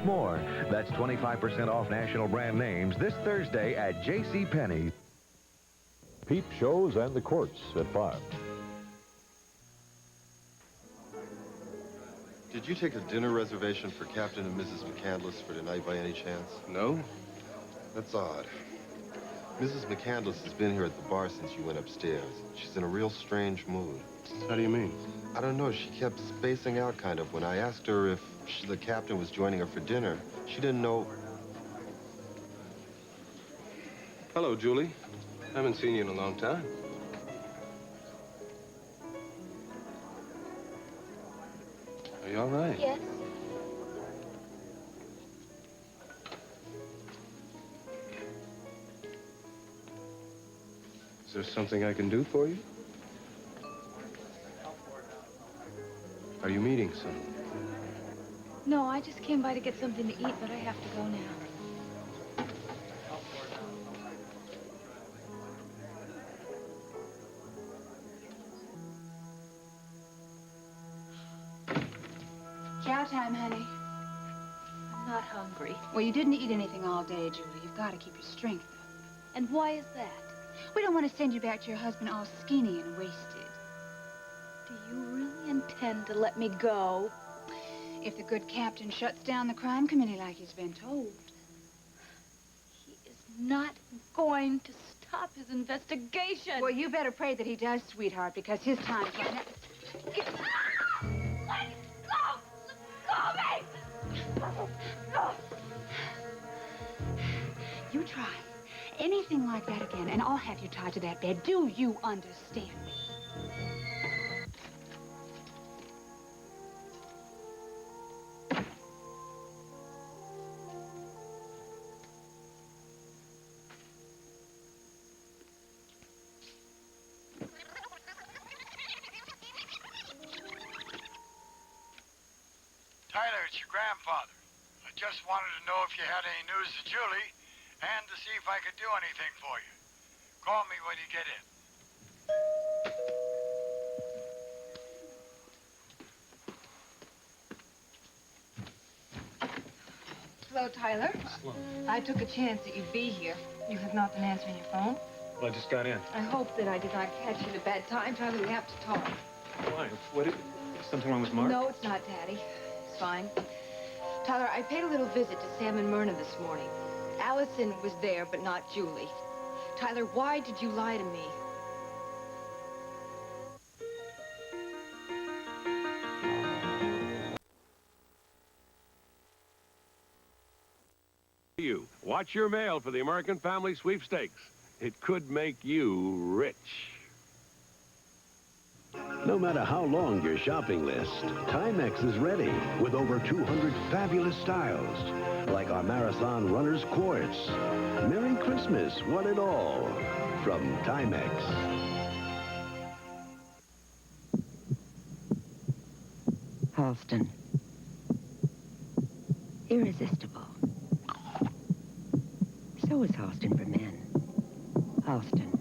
more. That's 25% off national brand names this Thursday at JCPenney. Peep shows and the courts at 5. Did you take a dinner reservation for Captain and Mrs. McCandless for tonight by any chance? No. That's odd. Mrs. McCandless has been here at the bar since you went upstairs. She's in a real strange mood. How do you mean? I don't know. She kept spacing out, kind of. When I asked her if the captain was joining her for dinner, she didn't know. Hello, Julie. Haven't seen you in a long time. Are you all right? Yes. Is there something I can do for you? Are you meeting someone? No, I just came by to get something to eat, but I have to go now. Chow time, honey. I'm not hungry. Well, you didn't eat anything all day, Julie. You've got to keep your strength up. And why is that? We don't want to send you back to your husband all skinny and wasted. Do you really intend to let me go? If the good captain shuts down the crime committee like he's been told. He is not going to stop his investigation. Well, you better pray that he does, sweetheart, because his time's running out. Let go! Let go of me! You try anything like that again, and I'll have you tied to that bed. Do you understand me? Tyler, it's your grandfather. I just wanted to know if you had any news of Julie and to see if I could do anything for you. Call me when you get in. Hello, Tyler. I took a chance that you'd be here. You have not been answering your phone. Well, I just got in. I hope that I did not catch you at a bad time. Tyler, we have to talk. Why? What? Something wrong with Mark? No, it's not, Daddy. It's fine. Tyler, I paid a little visit to Sam and Myrna this morning. Allison was there, but not Julie. Tyler, why did you lie to me? You watch your mail for the American Family Sweepstakes. It could make you rich. No matter how long your shopping list, Timex is ready with over 200 fabulous styles, like our Marathon Runner's Quartz. Merry Christmas, one and all, from Timex. Halston. Irresistible. So is Halston for men. Halston.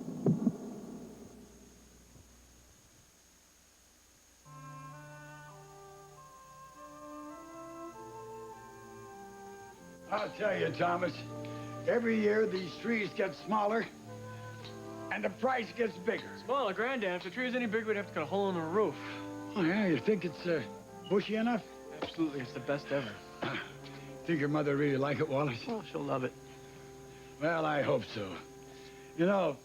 I'll tell you, Thomas, every year these trees get smaller and the price gets bigger. Smaller, Granddad. If the tree was any bigger, we'd have to cut a hole in the roof. Oh, yeah? You think it's bushy enough? Absolutely. It's the best ever. Think your mother really like it, Wallace? Oh, she'll love it. Well, I hope so. You know,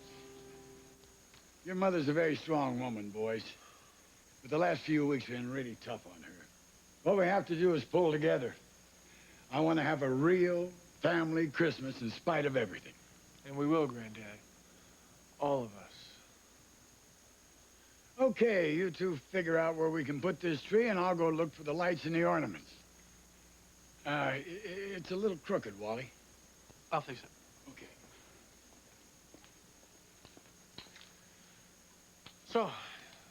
your mother's a very strong woman, boys. But the last few weeks have been really tough on her. What we have to do is pull together. I want to have a real family Christmas in spite of everything. And we will, Granddad. All of us. Okay, you two figure out where we can put this tree, and I'll go look for the lights and the ornaments. It's a little crooked, Wally. I'll fix it. Okay. So,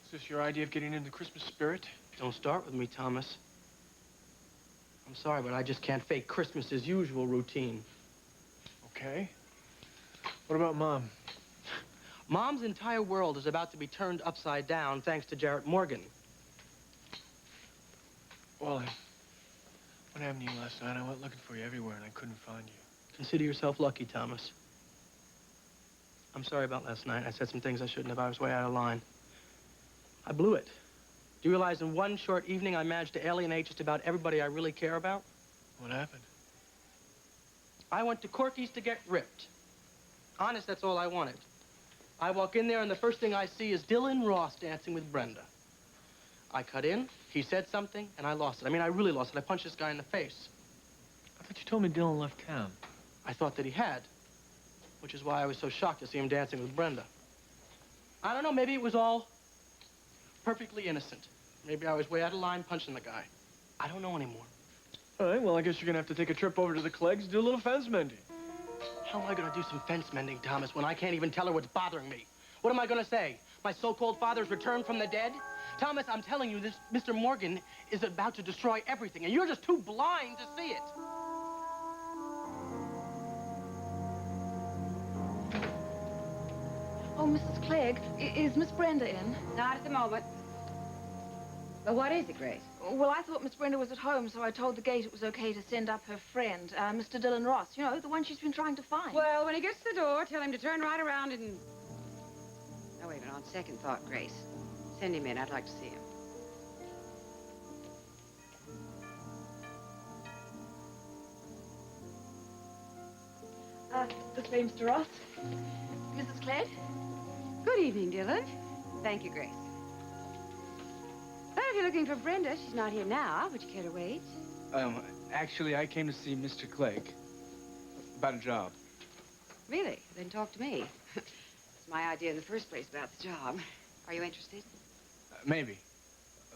is this your idea of getting into the Christmas spirit? Don't start with me, Thomas. I'm sorry, but I just can't fake Christmas as usual routine. Okay. What about Mom? Mom's entire world is about to be turned upside down thanks to Jarrett Morgan. Wally, when What happened to you last night? I went looking for you everywhere and I couldn't find you. Consider yourself lucky, Thomas. I'm sorry about last night. I said some things I shouldn't have. I was way out of line. I blew it. Do you realize in one short evening I managed to alienate just about everybody I really care about? What happened? I went to Corky's to get ripped. Honest, that's all I wanted. I walk in there and the first thing I see is Dylan Ross dancing with Brenda. I cut in, he said something, and I lost it. I mean, I really lost it. I punched this guy in the face. I thought you told me Dylan left town. I thought that he had, which is why I was so shocked to see him dancing with Brenda. I don't know, maybe it was all perfectly innocent. Maybe I was way out of line punching the guy. I don't know anymore. All right, well, I guess you're gonna have to take a trip over to the Cleggs, do a little fence mending. How am I gonna do some fence mending, Thomas, when I can't even tell her what's bothering me? What am I gonna say? My so-called father's returned from the dead? Thomas, I'm telling you, this Mr. Morgan is about to destroy everything, and you're just too blind to see it. Oh, Mrs. Clegg, is Miss Brenda in? Not at the moment. But what is it, Grace? Well, I thought Miss Brenda was at home, so I told the gate it was okay to send up her friend, Mr. Dylan Ross. You know, the one she's been trying to find. Well, when he gets to the door, tell him to turn right around and... Oh, wait a minute. On second thought, Grace. Send him in. I'd like to see him. This way, Mr. Ross. Mrs. Clegg? Good evening, Dylan. Thank you, Grace. Well, if you're looking for Brenda, she's not here now. Would you care to wait? Actually, I came to see Mr. Clegg about a job. Really? Then talk to me. It's my idea in the first place about the job. Are you interested? Maybe.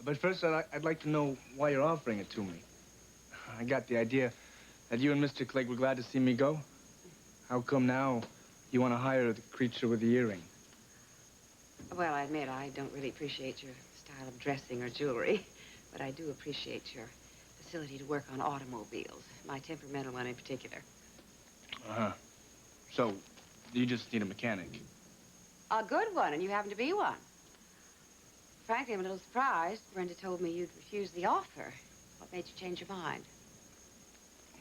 But first, I'd like to know why you're offering it to me. I got the idea that you and Mr. Clegg were glad to see me go. How come now you want to hire the creature with the earring? Well, I admit I don't really appreciate your style of dressing or jewelry, but I do appreciate your facility to work on automobiles, my temperamental one in particular. Uh-huh. So, you just need a mechanic? A good one, and you happen to be one. Frankly, I'm a little surprised. Brenda told me you'd refuse the offer. What made you change your mind?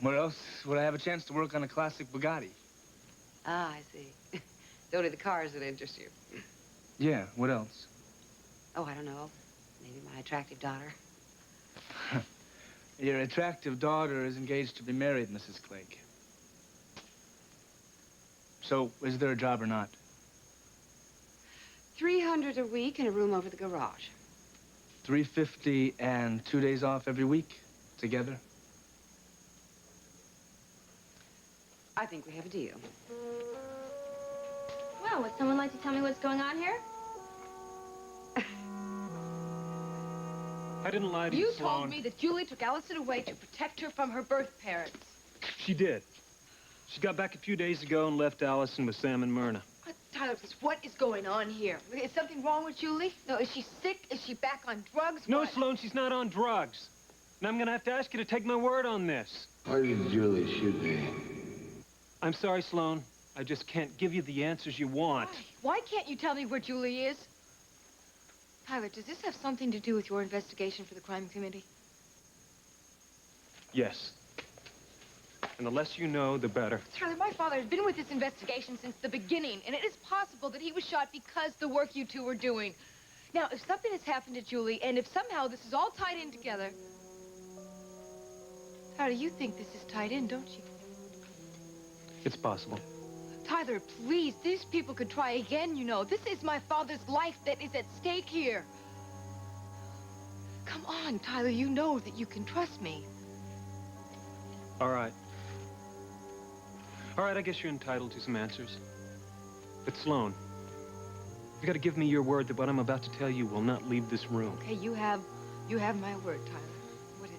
Where else would I have a chance to work on a classic Bugatti? Ah, I see. It's only the cars that interest you. Yeah, what else? Oh, I don't know. Maybe my attractive daughter. Your attractive daughter is engaged to be married, Mrs. Clegg. So, is there a job or not? $300 a week in a room over the garage. $350 and 2 days off every week? Together? I think we have a deal. Well, would someone like to tell me what's going on here? I didn't lie to You you, Sloan. told me that Julie took Allison away to protect her from her birth parents. She did. She got back a few days ago and left Allison with Sam and Myrna. Tyler, please, what is going on here? Is something wrong with Julie? No, is she sick? Is she back on drugs? No, What? Sloan, she's not on drugs. And I'm gonna have to ask you to take my word on this. Why did Julie shoot me? I'm sorry, Sloan. I just can't give you the answers you want. Why can't you tell me where Julie is? Tyler, does this have something to do with your investigation for the crime committee? Yes. And the less you know, the better. Tyler, my father has been with this investigation since the beginning, and it is possible that he was shot because the work you two were doing. Now, if something has happened to Julie, and if somehow this is all tied in together... Tyler, you think this is tied in, don't you? It's possible. Tyler, please, these people could try again, you know. This is my father's life that is at stake here. Come on, Tyler, you know that you can trust me. All right. All right, I guess you're entitled to some answers. But Sloan, you gotta give me your word that what I'm about to tell you will not leave this room. Okay, you have my word, Tyler. What is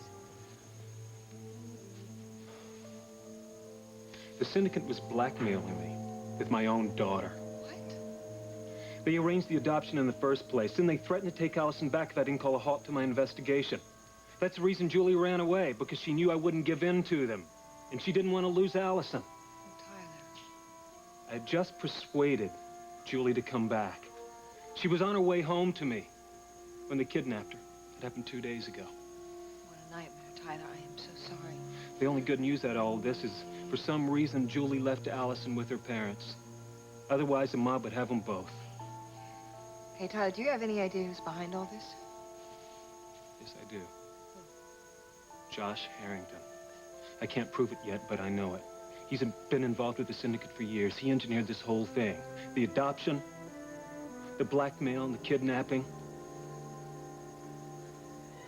it? The syndicate was blackmailing me with my own daughter. What? They arranged the adoption in the first place. Then they threatened to take Allison back if I didn't call a halt to my investigation. That's the reason Julie ran away, because she knew I wouldn't give in to them. And she didn't want to lose Allison. Oh, Tyler. I had just persuaded Julie to come back. She was on her way home to me when they kidnapped her. It happened 2 days ago. What a nightmare, Tyler. I am so sorry. The only good news out of all this is, for some reason, Julie left Allison with her parents. Otherwise, the mob would have them both. Hey, Tyler, do you have any idea who's behind all this? Yes, I do. Josh Harrington. I can't prove it yet, but I know it. He's been involved with the syndicate for years. He engineered this whole thing. The adoption, the blackmail, and the kidnapping.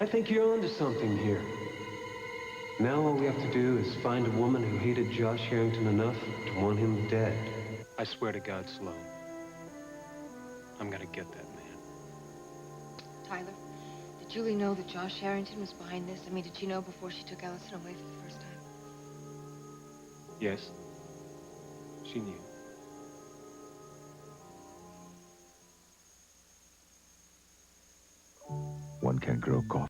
I think you're onto something here. Now all we have to do is find a woman who hated Josh Harrington enough to want him dead. I swear to God, Sloan, I'm gonna get that man. Tyler, did Julie know that Josh Harrington was behind this? I mean, did she know before she took Allison away for the first time? Yes, she knew. One can grow coffee.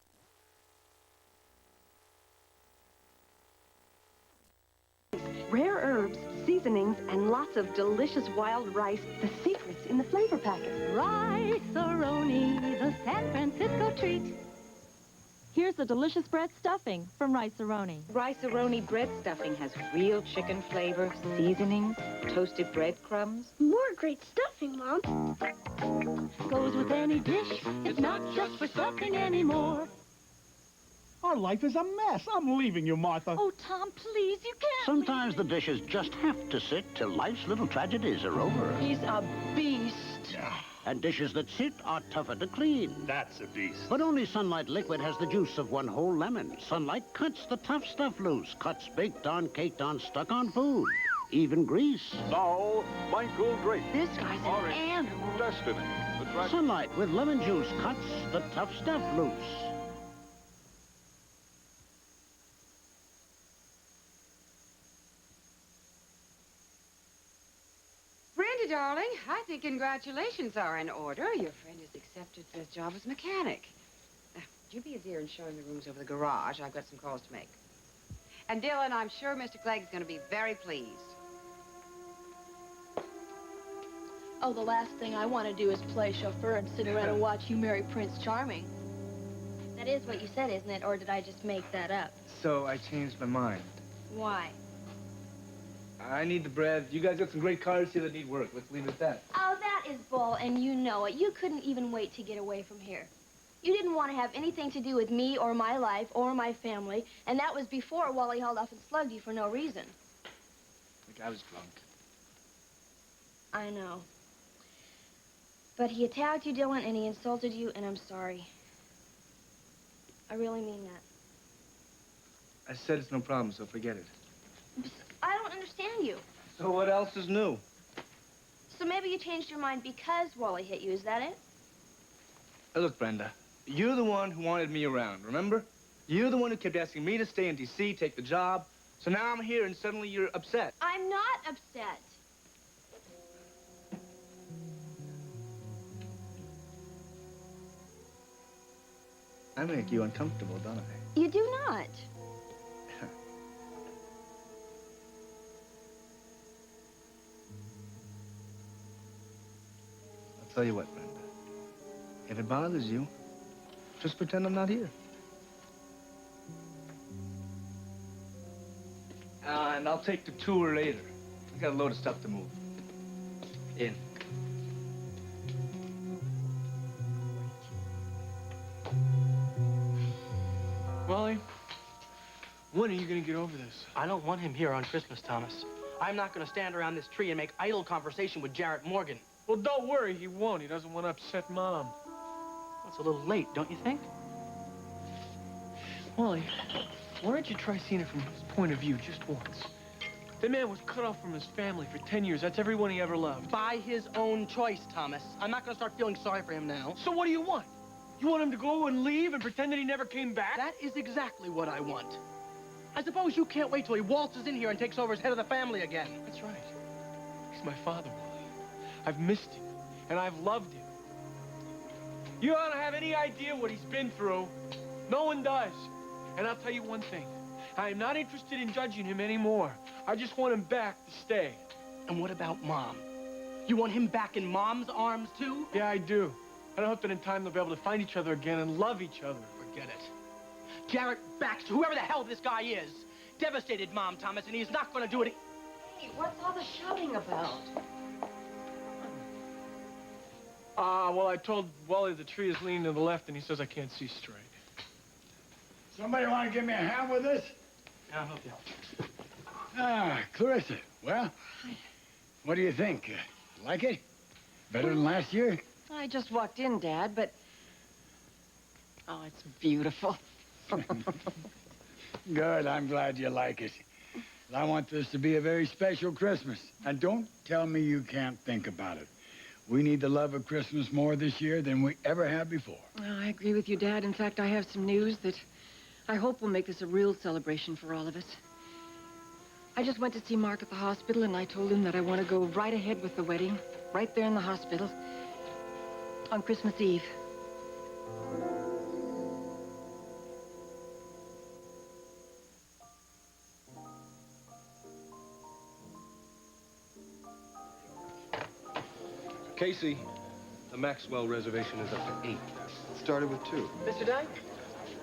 Rare herbs, seasonings, and lots of delicious wild rice. The secret's in the flavor packet. Rice-A-Roni, the San Francisco treat. Here's the delicious bread stuffing from Rice-A-Roni. Rice-A-Roni bread stuffing has real chicken flavor, seasonings, toasted breadcrumbs. More great stuffing, Mom. Goes with any dish. It's not just for stuffing anymore. Our life is a mess. I'm leaving you, Martha. Oh, Tom, please, you can't. Sometimes the dishes just have to sit till life's little tragedies are over. He's a beast. And dishes that sit are tougher to clean. That's a beast. But only Sunlight Liquid has the juice of one whole lemon. Sunlight cuts the tough stuff loose. Cuts baked on, caked on, stuck on food. Even grease. Now, Michael Drake. This guy's an animal. Destiny. Sunlight with lemon juice cuts the tough stuff loose. Brenda, darling, I think congratulations are in order. Your friend has accepted the job as mechanic. You be a dear and show him the rooms over the garage. I've got some calls to make. And Dylan, I'm sure Mr. Clegg's going to be very pleased. Oh, the last thing I want to do is play chauffeur and sit around and watch you marry Prince Charming. That is what you said, isn't it? Or did I just make that up? So I changed my mind. Why? I need the bread. You guys got some great cars here that need work. Let's leave it at that. Oh, that is bull, and you know it. You couldn't even wait to get away from here. You didn't want to have anything to do with me or my life or my family, and that was before Wally hauled off and slugged you for no reason. Like I was drunk. I know. But he attacked you, Dylan, and he insulted you, and I'm sorry. I really mean that. I said it's no problem, so forget it. I don't understand you. So what else is new? So maybe you changed your mind because Wally hit you, is that it? Look, Brenda, you're the one who wanted me around, remember? You're the one who kept asking me to stay in D.C., take the job. So now I'm here and suddenly you're upset. I'm not upset. I make you uncomfortable, don't I? You do not. I'll tell you what, Brenda. If it bothers you, just pretend I'm not here. And I'll take the tour later. I got a load of stuff to move. In. Wally, when are you going to get over this? I don't want him here on Christmas, Thomas. I'm not going to stand around this tree and make idle conversation with Jarrett Morgan. Well, don't worry, he won't. He doesn't want to upset Mom. It's a little late, don't you think? Wally, why don't you try seeing it from his point of view just once? The man was cut off from his family for 10 years. That's everyone he ever loved. By his own choice, Thomas. I'm not going to start feeling sorry for him now. So what do you want? You want him to go and leave and pretend that he never came back? That is exactly what I want. I suppose you can't wait till he waltzes in here and takes over as head of the family again. That's right. He's my father, Wally. I've missed him, and I've loved him. You don't have any idea what he's been through. No one does. And I'll tell you one thing. I am not interested in judging him anymore. I just want him back to stay. And what about Mom? You want him back in Mom's arms, too? Yeah, I do. And I hope that in time they'll be able to find each other again and love each other. Forget it. Jarrett Baxter, whoever the hell this guy is, devastated Mom, Thomas, and he's not going to do it. Hey, what's all the shouting about? Well, I told Wally the tree is leaning to the left, and he says I can't see straight. Somebody want to give me a hand with this? Yeah, I'll help you. Ah, Clarissa. Well, what do you think? Like it? Better than last year? I just walked in, Dad, but... Oh, it's beautiful. Good, I'm glad you like it. I want this to be a very special Christmas. And don't tell me you can't think about it. We need the love of Christmas more this year than we ever have before. Well, I agree with you, Dad. In fact, I have some news that I hope will make this a real celebration for all of us. I just went to see Mark at the hospital, and I told him that I want to go right ahead with the wedding, right there in the hospital, on Christmas Eve. Casey, the Maxwell reservation is up to 8. It started with 2. Mr. Dyke?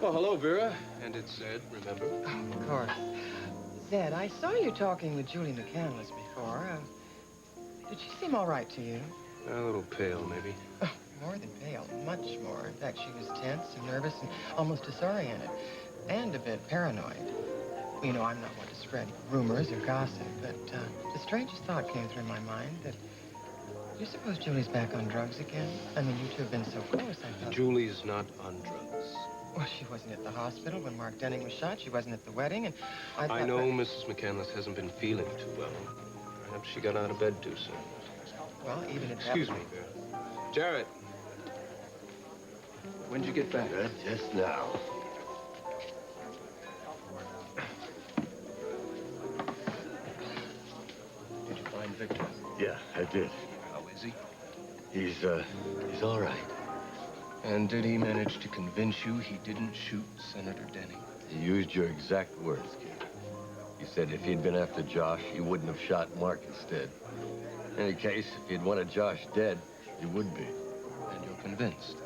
Well, hello, Vera. And it's Zed, remember? Of course. Zed, I saw you talking with Julie McCandless before. Did she seem all right to you? A little pale, maybe. Oh, more than pale. Much more. In fact, she was tense and nervous and almost disoriented. And a bit paranoid. You know, I'm not one to spread rumors or gossip, but the strangest thought came through my mind that... You suppose Julie's back on drugs again? I mean, you two have been so close, I thought... Julie's not on drugs. Well, she wasn't at the hospital when Mark Denning was shot. She wasn't at the wedding, and I thought... I know Mrs. McCandless hasn't been feeling too well. Perhaps she got out of bed too soon. Well, even if... Excuse me, Vera. Jarrett. When'd you get back? Just now. Did you find Victor? Yeah, I did. How is he? He's all right. And did he manage to convince you he didn't shoot Senator Denning? He used your exact words, kid. He said if he'd been after Josh, he wouldn't have shot Mark instead. In any case, if he'd wanted Josh dead, he would be. And you're convinced?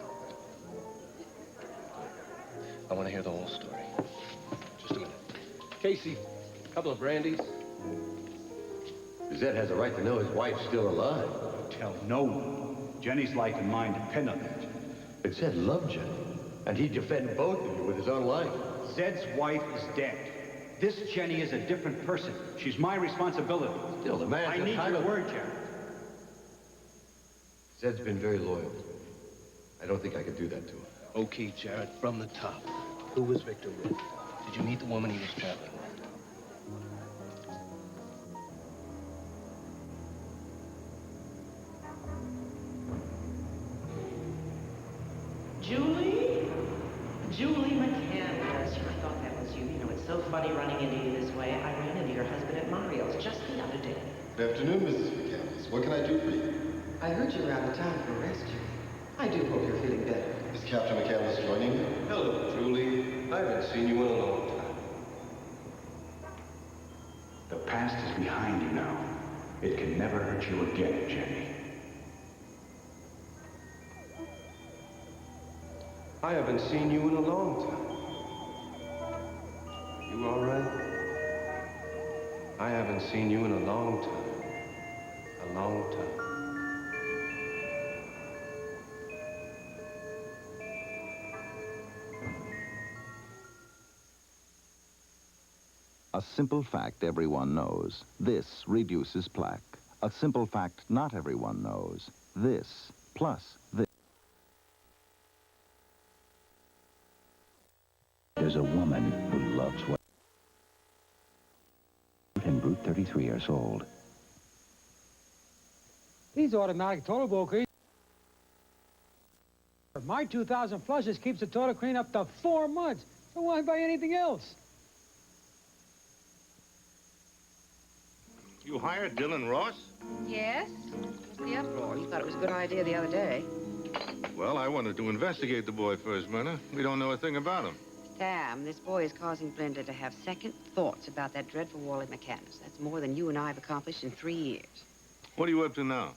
I want to hear the whole story. Just a minute. Casey, a couple of brandies. Zed has a right to know his wife's still alive. Tell no one. Jenny's life and mine depend on that. But Zed loved Jenny, and he'd defend both of you with his own life. Zed's wife is dead. This Jenny is a different person. She's my responsibility. Still, the man's I need your word, Jared. Zed's been very loyal. I don't think I could do that to him. Okay, Jarrett, from the top. Who was Victor with? Did you meet the woman he was traveling with? Julie McCandless. I thought that was you. You know, it's so funny running into you this way. I ran into your husband at Mario's just the other day. Good afternoon, Mrs. McCandless. What can I do for you? I heard you were out of town for a rest, Julie. I do hope you're feeling better. Is Captain McCandless joining you? Hello, Julie. I haven't seen you in a long time. The past is behind you now. It can never hurt you again, Jenny. I haven't seen you in a long time. You all right? I haven't seen you in a long time. A long time. A simple fact everyone knows. This reduces plaque. A simple fact not everyone knows. This plus this. There's a woman who loves what... and Route 33 years old. These automatic total brokers. My 2000 flushes keeps the total clean up to 4 months. So why buy anything else? You hired Dylan Ross? Yes? What's the uproar? You thought it was a good idea the other day. Well, I wanted to investigate the boy first, Myrna. We don't know a thing about him. Sam, this boy is causing Brenda to have second thoughts about that dreadful Wally McCandless. That's more than you and I have accomplished in 3 years. What are you up to now?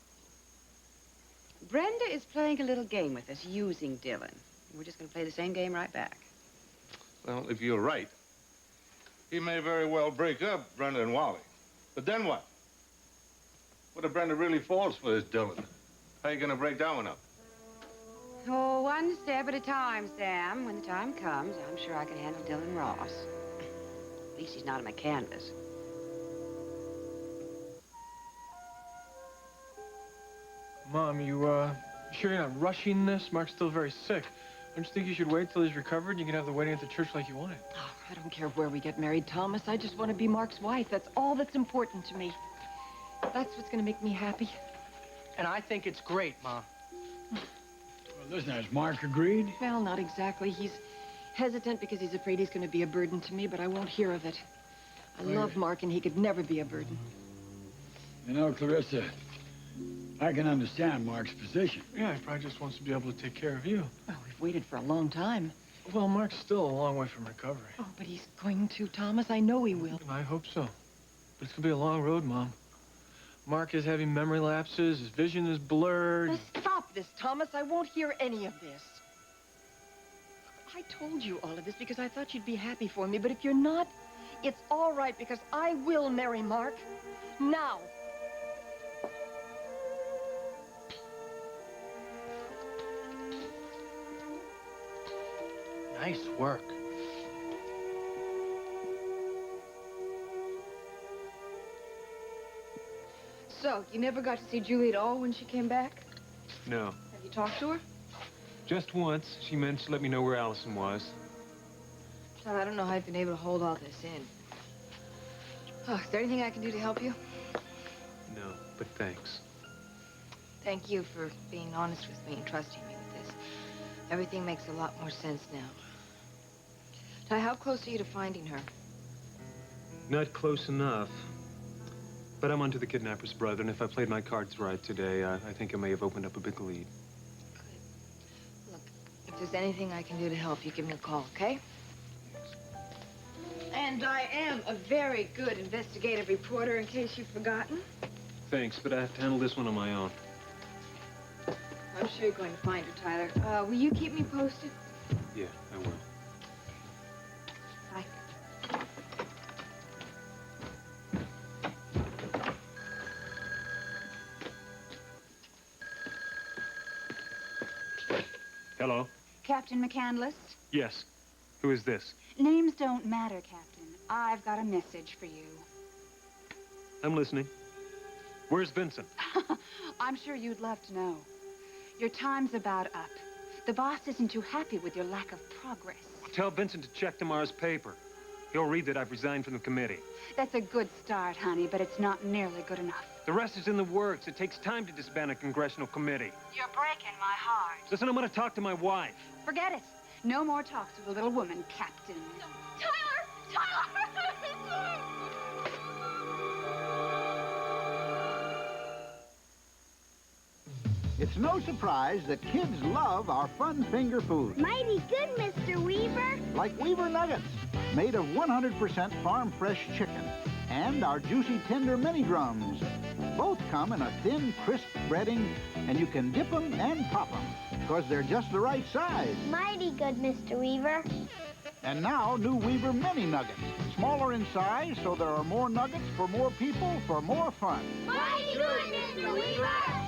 Brenda is playing a little game with us, using Dylan. We're just going to play the same game right back. Well, if you're right, He may very well break up Brenda and Wally. But then what? What if Brenda really falls for this Dylan? How you gonna break that one up? Oh, one step at a time, Sam. When the time comes, I'm sure I can handle Dylan Ross. At least he's not on my canvas. Mom, you sure you're not rushing this? Mark's still very sick. Don't you think you should wait till he's recovered and you can have the wedding at the church like you wanted? Oh, I don't care where we get married, Thomas. I just want to be Mark's wife. That's all that's important to me. That's what's going to make me happy. And I think it's great, Ma. Well, listen, has Mark agreed? Well, not exactly. He's hesitant because he's afraid he's going to be a burden to me, but I won't hear of it. I love Mark, and he could never be a burden. You know, Clarissa, I can understand Mark's position. Yeah, he probably just wants to be able to take care of you. Well, we've waited for a long time. Well, Mark's still a long way from recovery. Oh, but he's going to, Thomas. I know he will. I hope so. But it's going to be a long road, Mom. Mark is having memory lapses. His vision is blurred. Now, stop this, Thomas. I won't hear any of this. I told you all of this because I thought you'd be happy for me, but if you're not, it's all right because I will marry Mark. Now. Nice work. So, you never got to see Julie at all when she came back? No. Have you talked to her? Just once. She meant to let me know where Allison was. John, I don't know how you've been able to hold all this in. Oh, is there anything I can do to help you? No, but thanks. Thank you for being honest with me and trusting me with this. Everything makes a lot more sense now. Now, how close are you to finding her? Not close enough. But I'm onto the kidnapper's brother, and if I played my cards right today, I think I may have opened up a big lead. Look, if there's anything I can do to help you, give me a call, okay? And I am a very good investigative reporter, in case you've forgotten. Thanks, but I have to handle this one on my own. I'm sure you're going to find her, Tyler. Will you keep me posted? Yeah, I will. Bye. Hello? Captain McCandless? Yes. Who is this? Names don't matter, Captain. I've got a message for you. I'm listening. Where's Vincent? I'm sure you'd love to know. Your time's about up. The boss isn't too happy with your lack of progress. Tell Vincent to check tomorrow's paper. He'll read that I've resigned from the committee. That's a good start, honey, but it's not nearly good enough. The rest is in the works. It takes time to disband a congressional committee. You're breaking my heart. Listen, I'm going to talk to my wife. Forget it. No more talks with a little woman, Captain. Tyler! Tyler! It's no surprise that kids love our fun finger foods. Mighty good, Mr. Weaver. Like Weaver Nuggets, made of 100% farm fresh chicken, and our juicy tender mini drums. Both come in a thin, crisp breading, and you can dip them and pop them, because they're just the right size. Mighty good, Mr. Weaver. And now, new Weaver Mini Nuggets. Smaller in size, so there are more nuggets for more people for more fun. Mighty good, Mr. Weaver.